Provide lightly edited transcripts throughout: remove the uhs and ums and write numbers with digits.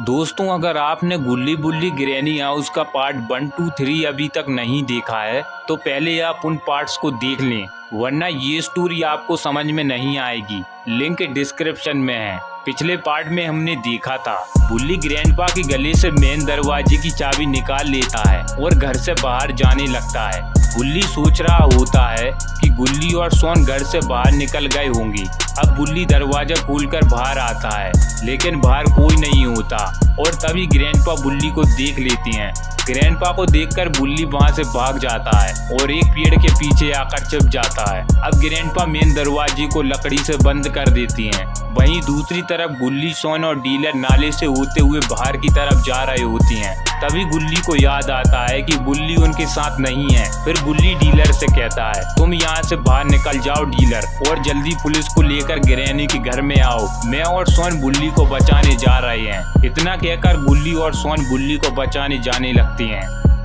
दोस्तों, अगर आपने गुल्ली बुल्ली ग्रैनी हाउस का पार्ट 1, 2, 3 अभी तक नहीं देखा है तो पहले आप उन पार्ट्स को देख लें, वरना ये स्टोरी आपको समझ में नहीं आएगी। लिंक डिस्क्रिप्शन में है। पिछले पार्ट में हमने देखा था बुल्ली ग्रैंडपा के गले से मेन दरवाजे की चाबी निकाल लेता है और घर से बाहर जाने लगता है। बुल्ली सोच रहा होता है कि गुल्ली और सोन घर से बाहर निकल गए होंगे। अब बुल्ली दरवाजा खोलकर बाहर आता है, लेकिन बाहर कोई नहीं होता और तभी ग्रैंडपा बुल्ली को देख लेते हैं। ग्रैंडपा को देखकर बुल्ली वहां से भाग जाता है और एक पेड़ के पीछे आकर छिप जाता है। अब ग्रैंडपा मेन दरवाजे को लकड़ी से बंद कर देती हैं। वहीं दूसरी तरफ गुल्ली, सोन और डीलर नाले से होते हुए बाहर की तरफ जा रहे होती हैं। तभी गुल्ली को याद आता है कि बुल्ली उनके साथ नहीं है। फिर बुल्ली डीलर से कहता है, तुम यहाँ से बाहर निकल जाओ डीलर, और जल्दी पुलिस को लेकर ग्रैनी के घर में आओ। मैं और सोन बुल्ली को बचाने जा रहे हैं। इतना कहकर गुल्ली और सोन बुल्ली को बचाने जाने लगते हैं।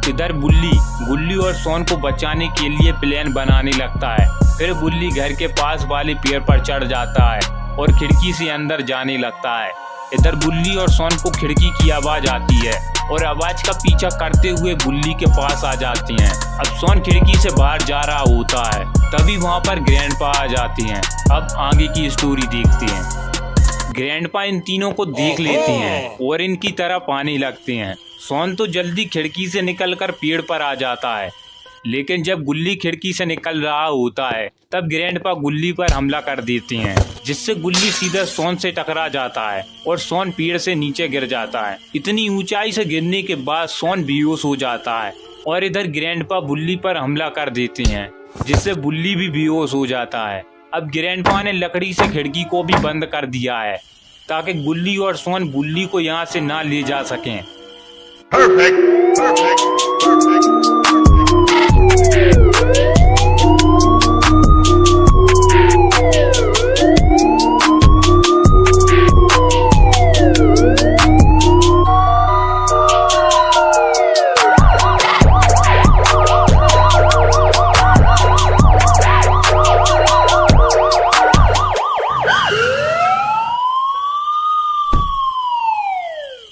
इधर गुल्ली और सोन को बचाने के लिए प्लान बनाने लगता है। फिर बुल्ली घर के पास वाले पेड़ पर चढ़ जाता है और खिड़की से अंदर जाने लगता है। इधर बुल्ली और सोन को खिड़की की आवाज आती है और आवाज का पीछा करते हुए बुल्ली के पास आ जाते हैं। अब सोन खिड़की से बाहर जा रहा होता है, तभी वहां पर ग्रैंडपा आ जाते हैं। अब आगे की स्टोरी देखते हैं। ग्रैंडपा इन तीनों को देख लेते हैं और इनकी तरफ आने लगते हैं। सोन तो जल्दी खिड़की से निकलकर पेड़ पर आ जाता है, लेकिन जब गुल्ली खिड़की से निकल रहा होता है तब ग्रैंडपा गुल्ली पर हमला कर देते हैं, जिससे गुल्ली सीधा सोन से टकरा जाता है और सोन पेड़ से नीचे गिर जाता है। इतनी ऊंचाई से गिरने के बाद सोन बेहोश हो जाता है और इधर ग्रैंडपा बुल्ली पर हमला कर देते हैं, जिससे बुल्ली भी बेहोश हो जाता है। अब ग्रैंडपा ने लकड़ी से खिड़की को भी बंद कर दिया है ताकि गुल्ली और सोन बुल्ली को यहाँ से ना ले जा सकें।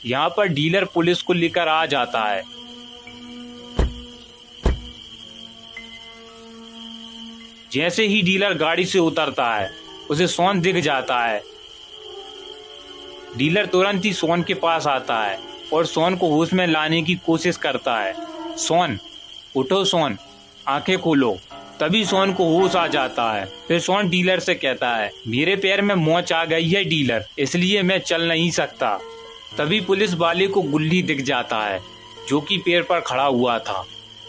यहाँ पर डीलर पुलिस को लेकर आ जाता है। जैसे ही डीलर गाड़ी से उतरता है उसे सोन दिख जाता है। डीलर तुरंत ही सोन के पास आता है और सोन को होश में लाने की कोशिश करता है। सोन, उठो सोन, आंखें खोलो। तभी सोन को होश आ जाता है। फिर सोन डीलर से कहता है, मेरे पैर में मोच आ गई है डीलर, इसलिए मैं चल नहीं सकता। तभी पुलिस वाले को गुल्ली दिख जाता है, जो कि पेड़ पर खड़ा हुआ था।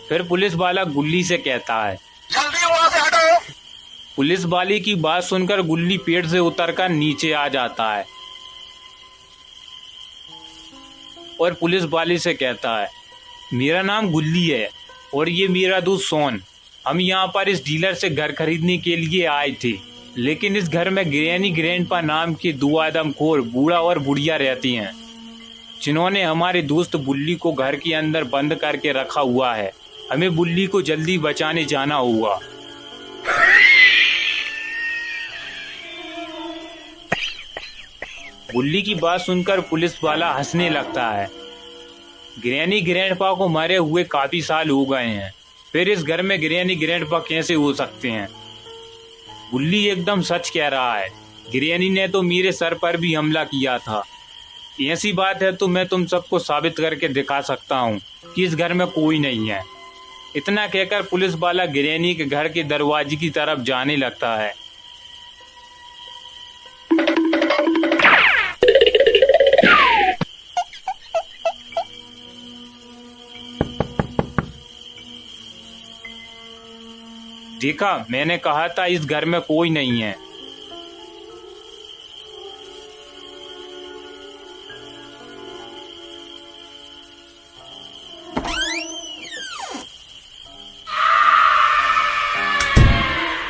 फिर पुलिस वाला गुल्ली से कहता है, जल्दी वहां से हटो। पुलिस वाले की बात सुनकर गुल्ली पेड़ से उतरकर नीचे आ जाता है और पुलिस वाले से कहता है, मेरा नाम गुल्ली है और ये मेरा दोस्त सोन। हम यहाँ पर इस डीलर से घर खरीदने के लिए आए थे, लेकिन इस घर में ग्रैनी ग्रैंडपा नाम के दो आदमखोर बूढ़ा और बुढ़िया रहती हैं, जिन्होंने हमारे दोस्त बुल्ली को घर के अंदर बंद करके रखा हुआ है। हमें बुल्ली को जल्दी बचाने जाना होगा। बुल्ली की बात सुनकर पुलिस वाला हंसने लगता है। ग्रैनी ग्रैंडपा को मरे हुए काफी साल हो गए हैं, फिर इस घर में ग्रैनी ग्रैंडपा कैसे हो सकते हैं? बुल्ली एकदम सच कह रहा है। ग्रैनी ने तो मेरे सर पर भी हमला किया था। ऐसी बात है तो मैं तुम सबको साबित करके दिखा सकता हूँ कि इस घर में कोई नहीं है। इतना कहकर पुलिस वाला ग्रैनी के घर के दरवाजे की तरफ जाने लगता है। देखा, मैंने कहा था इस घर में कोई नहीं है।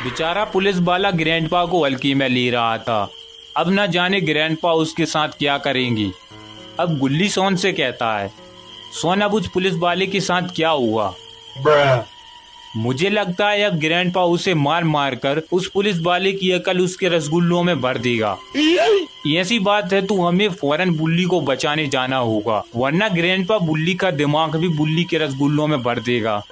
बेचारा पुलिस वाला ग्रैंडपा को हल्की में ले रहा था। अब न जाने ग्रैंडपा उसके साथ क्या करेंगी। अब गुल्ली सोन से कहता है, सोन अब उस पुलिस वाले के साथ क्या हुआ? मुझे लगता है अब ग्रैंडपा उसे मार मार कर उस पुलिस वाले की अकल उसके रसगुल्लों में भर देगा। ऐसी बात है तो हमें फौरन बुल्ली को बचाने जाना होगा, वरना ग्रैंडपा बुल्ली का दिमाग भी बुल्ली के रसगुल्लों में भर देगा।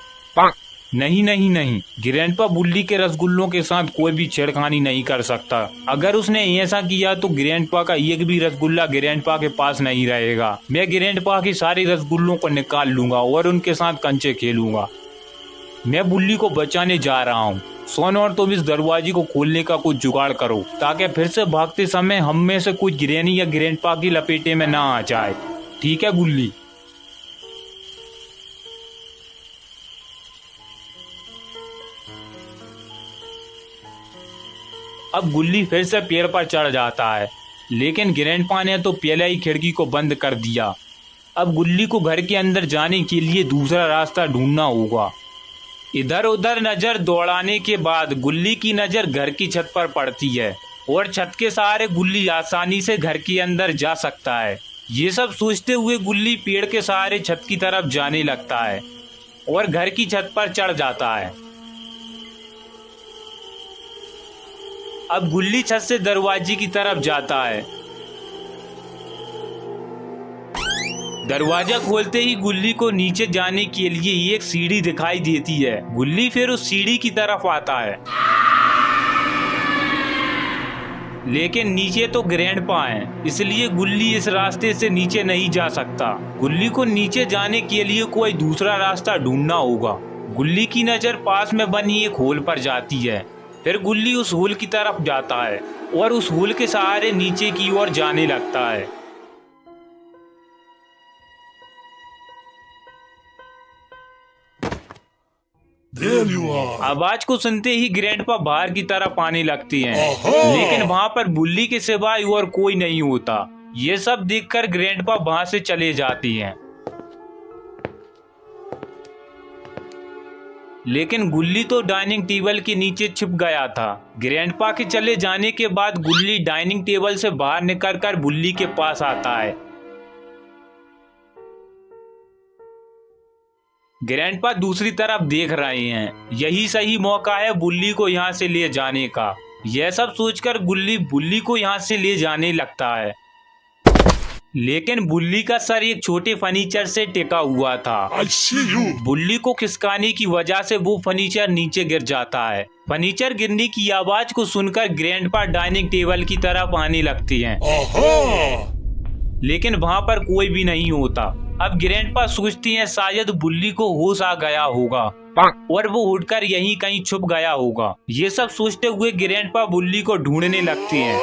नहीं नहीं नहीं, ग्रैंडपा बुल्ली के रसगुल्लों के साथ कोई भी छेड़खानी नहीं कर सकता। अगर उसने ऐसा किया तो ग्रैंडपा का एक भी रसगुल्ला ग्रैंडपा के पास नहीं रहेगा। मैं ग्रैंडपा के सारे रसगुल्लों को निकाल लूंगा और उनके साथ कंचे खेलूंगा। मैं बुल्ली को बचाने जा रहा हूँ। सोन और तुम इस दरवाजे को खोलने का कुछ जुगाड़ करो ताकि फिर से भागते समय हम में से कुछ ग्रैनी या ग्रैंडपा की लपेटे में ना आ जाए। ठीक है गुल्ली? अब गुल्ली फिर से पेड़ पर चढ़ जाता है, लेकिन ग्रैंडपा ने तो पहले ही खिड़की को बंद कर दिया। अब गुल्ली को घर के अंदर जाने के लिए दूसरा रास्ता ढूंढना होगा। इधर उधर नजर दौड़ाने के बाद गुल्ली की नजर घर की छत पर पड़ती है और छत के सहारे गुल्ली आसानी से घर के अंदर जा सकता है। ये सब सोचते हुए गुल्ली पेड़ के सहारे छत की तरफ जाने लगता है और घर की छत पर चढ़ जाता है। अब गुल्ली छत से दरवाजे की तरफ जाता है। दरवाजा खोलते ही गुल्ली को नीचे जाने के लिए एक सीढ़ी दिखाई देती है। गुल्ली फिर उस सीढ़ी की तरफ आता है, लेकिन नीचे तो ग्रैंडपा है, इसलिए गुल्ली इस रास्ते से नीचे नहीं जा सकता। गुल्ली को नीचे जाने के लिए कोई दूसरा रास्ता ढूंढना होगा। गुल्ली की नजर पास में बनी एक होल पर जाती है। फिर गुल्ली उस होल की तरफ जाता है और उस होल के सहारे नीचे की ओर जाने लगता है। आवाज को सुनते ही ग्रैंडपा बाहर की तरफ आने लगती हैं, लेकिन वहाँ पर बुल्ली के सिवाय और कोई नहीं होता। ये सब देखकर ग्रैंडपा वहाँ से चले जाती हैं। लेकिन गुल्ली तो डाइनिंग टेबल के नीचे छिप गया था। ग्रैंडपा के चले जाने के बाद गुल्ली डाइनिंग टेबल से बाहर निकलकर बुल्ली के पास आता है। ग्रैंडपा दूसरी तरफ देख रहे हैं, यही सही मौका है बुल्ली को यहाँ से ले जाने का। यह सब सोचकर गुल्ली बुल्ली को यहाँ से ले जाने लगता है, लेकिन बुल्ली का सर एक छोटे फर्नीचर से टिका हुआ था। बुल्ली को खिसकाने की वजह से वो फर्नीचर नीचे गिर जाता है। फर्नीचर गिरने की आवाज को सुनकर ग्रैंडपा डाइनिंग टेबल की तरफ आने लगती हैं, लेकिन वहाँ पर कोई भी नहीं होता। अब ग्रैंडपा सोचती हैं शायद बुल्ली को होश आ गया होगा और वो उठकर यहीं कहीं छुप गया होगा। ये सब सोचते हुए ग्रैंडपा बुल्ली को ढूंढने लगती हैं,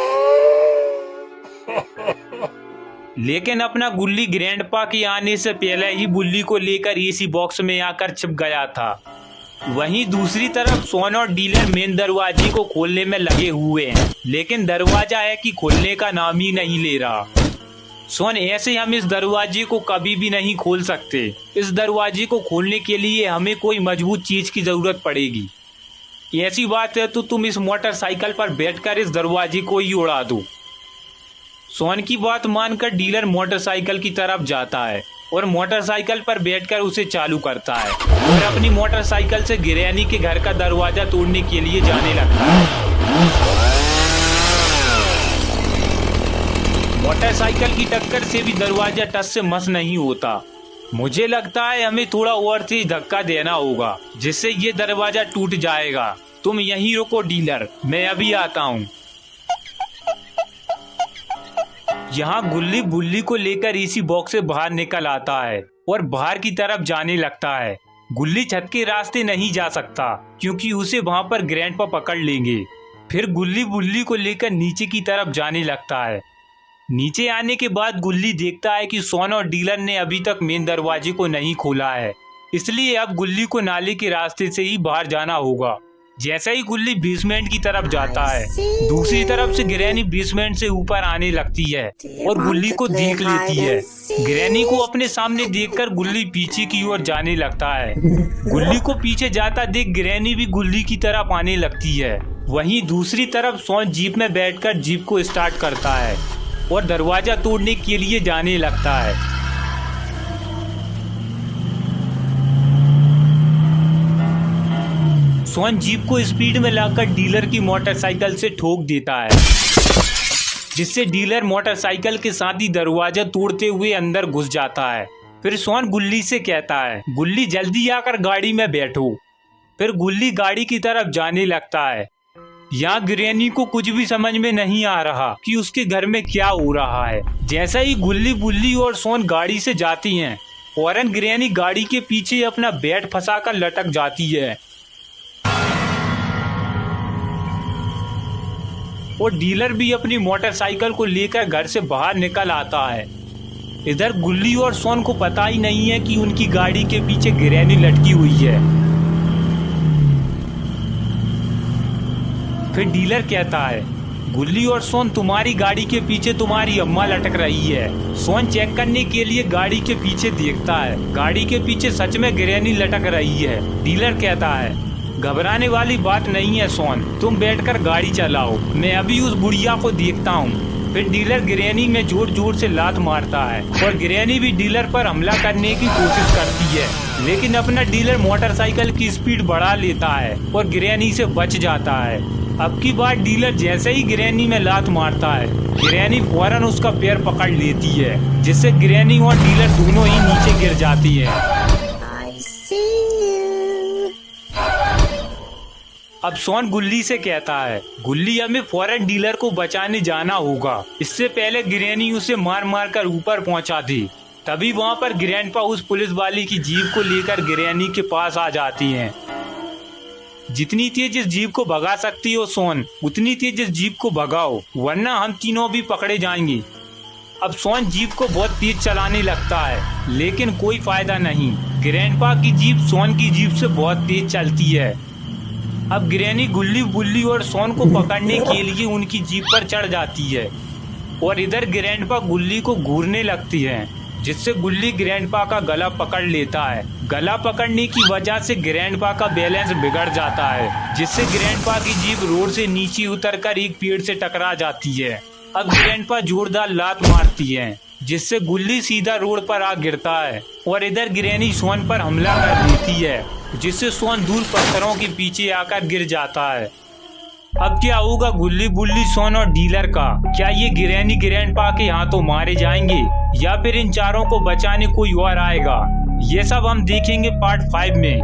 लेकिन अपना गुल्ली ग्रैंडपा के आने से पहले ही बुल्ली को लेकर एसी बॉक्स में आकर छिप गया था। वहीं दूसरी तरफ सोन और डीलर मेन दरवाजे को खोलने में लगे हुए हैं, लेकिन दरवाजा है कि खोलने का नाम ही नहीं ले रहा। सोन, ऐसे हम इस दरवाजे को कभी भी नहीं खोल सकते। इस दरवाजे को खोलने के लिए हमें कोई मजबूत चीज की जरूरत पड़ेगी। ऐसी बात है तो तुम इस मोटरसाइकिल पर बैठकर इस दरवाजे को ही उड़ा दो। सोन की बात मानकर डीलर मोटरसाइकिल की तरफ जाता है और मोटरसाइकिल पर बैठकर उसे चालू करता है और अपनी मोटरसाइकिल से गिरैनी के घर का दरवाजा तोड़ने के लिए जाने लगता है। मोटरसाइकिल की टक्कर से भी दरवाजा टस से मस नहीं होता। मुझे लगता है हमें थोड़ा और तेज धक्का देना होगा, जिससे ये दरवाजा टूट जाएगा। तुम यहीं रुको डीलर, मैं अभी आता हूँ। यहाँ गुल्ली बुल्ली को लेकर एसी बॉक्स से बाहर निकल आता है और बाहर की तरफ जाने लगता है। गुल्ली छत के रास्ते नहीं जा सकता क्योंकि उसे वहाँ पर ग्रैंडपा पकड़ लेंगे। फिर गुल्ली बुल्ली को लेकर नीचे की तरफ जाने लगता है। नीचे आने के बाद गुल्ली देखता है कि सोन और डीलर ने अभी तक मेन दरवाजे को नहीं खोला है, इसलिए अब गुल्ली को नाले के रास्ते से ही बाहर जाना होगा। जैसे ही गुल्ली बेसमेंट की तरफ जाता है, दूसरी तरफ से ग्रैनी बेसमेंट से ऊपर आने लगती है और गुल्ली को देख लेती है। ग्रैनी को अपने सामने देखकर गुल्ली पीछे की ओर जाने लगता है। गुल्ली को पीछे जाता देख ग्रैनी भी गुल्ली की तरफ आने लगती है। वहीं दूसरी तरफ सोन जीप में बैठकर जीप को स्टार्ट करता है और दरवाजा तोड़ने के लिए जाने लगता है। सोन जीप को स्पीड में लाकर डीलर की मोटरसाइकिल से ठोक देता है, जिससे डीलर मोटरसाइकिल के साथ ही दरवाजा तोड़ते हुए अंदर घुस जाता है। फिर सोन गुल्ली से कहता है, गुल्ली जल्दी आकर गाड़ी में बैठो। फिर गुल्ली गाड़ी की तरफ जाने लगता है। यहाँ ग्रैनी को कुछ भी समझ में नहीं आ रहा कि उसके घर में क्या हो रहा है। जैसा ही गुल्ली, बुल्ली और सोन गाड़ी से जाती हैं, फौरन ग्रैनी गाड़ी के पीछे अपना बैट फंसाकर लटक जाती है और डीलर भी अपनी मोटरसाइकिल को लेकर घर से बाहर निकल आता है। इधर गुल्ली और सोन को पता ही नहीं है कि उनकी गाड़ी के पीछे ग्रैनी लटकी हुई है। फिर डीलर कहता है, गुल्ली और सोन तुम्हारी गाड़ी के पीछे तुम्हारी अम्मा लटक रही है। सोन चेक करने के लिए गाड़ी के पीछे देखता है। गाड़ी के पीछे सच में ग्रैनी लटक रही है। डीलर कहता है, घबराने वाली बात नहीं है सोन, तुम बैठकर गाड़ी चलाओ, मैं अभी उस बुढ़िया को देखता हूँ। फिर डीलर ग्रैनी में जोर जोर से लात मारता है और ग्रैनी भी डीलर पर हमला करने की कोशिश करती है, लेकिन अपना डीलर मोटरसाइकिल की स्पीड बढ़ा लेता है और ग्रैनी से बच जाता है। अब की बार डीलर जैसे ही ग्रैनी में लात मारता है, ग्रैनी फौरन उसका पैर पकड़ लेती है, जिससे ग्रैनी और डीलर दोनों ही नीचे गिर जाती है। अब सोन गुल्ली से कहता है, गुल्ली हमें फौरन डीलर को बचाने जाना होगा, इससे पहले ग्रैनी उसे मार मार कर ऊपर पहुंचा दी। तभी वहां पर ग्रैंडपा उस पुलिस वाली की जीप को लेकर ग्रैनी के पास आ जाती हैं। जितनी तेज इस जीप को भगा सकती हो सोन, उतनी तेज इस जीप को भगाओ, वरना हम तीनों भी पकड़े जाएंगे। अब सोन जीप को बहुत तेज चलाने लगता है, लेकिन कोई फायदा नहीं। ग्रैंडपा की जीप सोन की जीप से बहुत तेज चलती है। अब ग्रैनी गुल्ली, बुल्ली और सोन को पकड़ने के लिए उनकी जीप पर चढ़ जाती है और इधर ग्रैंडपा गुल्ली को घूरने लगती है, जिससे गुल्ली ग्रैंडपा का गला पकड़ लेता है। गला पकड़ने की वजह से ग्रैंडपा का बैलेंस बिगड़ जाता है, जिससे ग्रैंडपा की जीप रोड से नीचे उतरकर एक पेड़ से टकरा जाती है। अब ग्रैंडपा जोरदार लात मारती है, जिससे गुल्ली सीधा रोड पर आ गिरता है और इधर ग्रैनी सोन पर हमला कर देती है, जिससे सोन दूर पत्थरों के पीछे आकर गिर जाता है। अब क्या होगा गुल्ली, बुल्ली, सोन और डीलर का? क्या ये ग्रैनी ग्रैंडपा के हाथों मारे जाएंगे या फिर इन चारों को बचाने कोई और आएगा? ये सब हम देखेंगे पार्ट 5 में।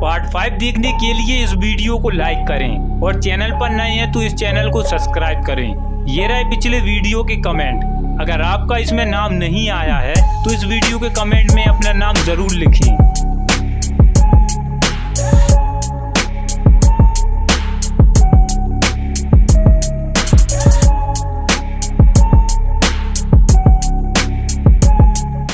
पार्ट 5 देखने के लिए इस वीडियो को लाइक करें और चैनल पर नए हैं तो इस चैनल को सब्सक्राइब करें। ये रहे पिछले वीडियो के कमेंट। अगर आपका इसमें नाम नहीं आया है तो इस वीडियो के कमेंट में अपना नाम जरूर लिखें।